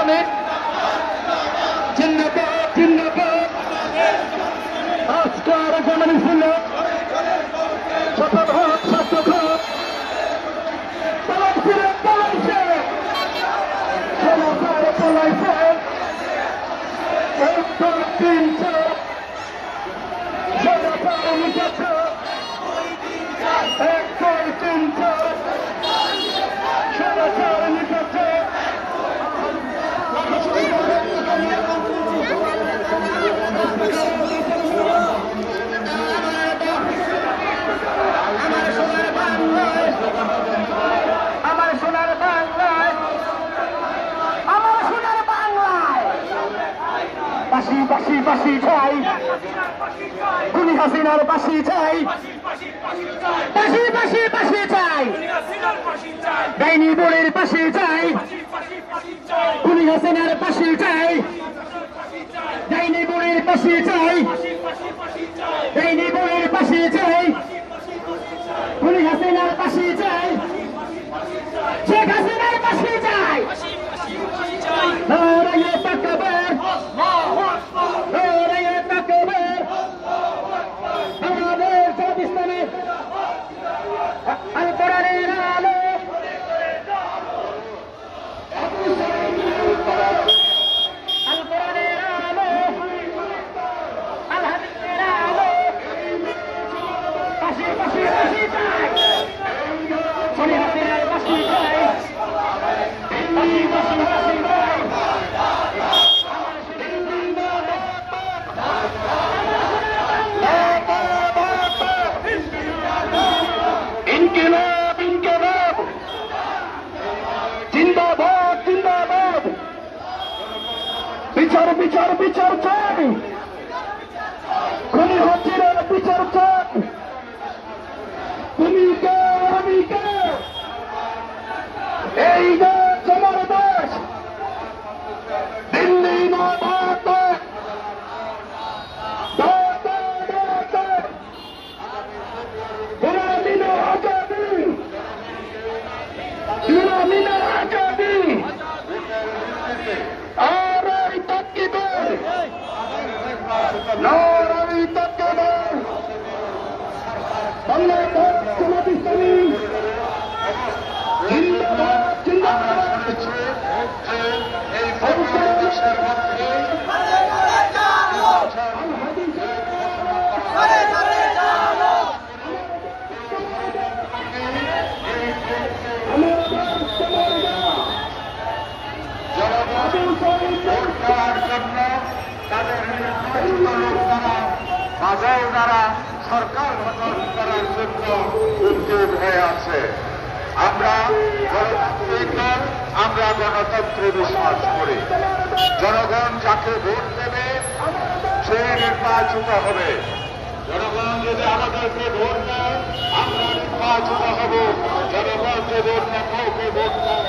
ইসলামী জিন্দাবাদ জিন্দাবাদ। আজকের গণমিছিলে শতভাগ শতভাগ পলাইছে পলাইছে সমাজের পলাইছে একদম তিনশো সমাজের নিচেছে একদম তিনশো সমাজের নিচেছে আমার সোনার বাংলায় আমার সোনার বাংলায় বাসি বাসি বাসি চাই খুনি হাসিনার বাসি চাই বাসি বাসি বাসি চাই ডাইনি বুড়ির বাসি চাই খুনি হাসিনার বাসি চাই ডাইনি বুড়ির বাসি চাই ডাইনি বুড়ির বাসি চাই খুনি হাসিনার বাসি চাই শেখ হাসিনার বাসি চাই লড়াইয়ে তাকবীর লড়াইয়ে তাকবীর আমাদের জাতিস্তানে আল কোরআনের আলো আল কোরআনের আলো আল হাদিসের আলো বাসি বাসি বাসি চাই খুনি হাসিনার বাসি চাই বাসি বাসি বাসি চাই ইনকিলাব ইনকিলাব জিন্দাবাদ জিন্দাবাদ বিচার বিচার বিচার চাই খুনি হাসিনার বিচার চাই তুমি কে আমি কে এই দেশ আমার দেশ দিল্লি না ভারত বাজাও যারা সরকার গঠন করার জন্য উদ্যোগ হয়ে আছে। আমরা গণতান্ত্রিক দল, আমরা গণতন্ত্রে বিশ্বাস করি। জনগণ যাকে ভোট দেবে সে নির্বাচিত হবে। জনগণ যদি আমাদেরকে ভোট দেয় আমরা নির্বাচিত হব। জনগণ যে ভোট না কাউকে ভোট দেয়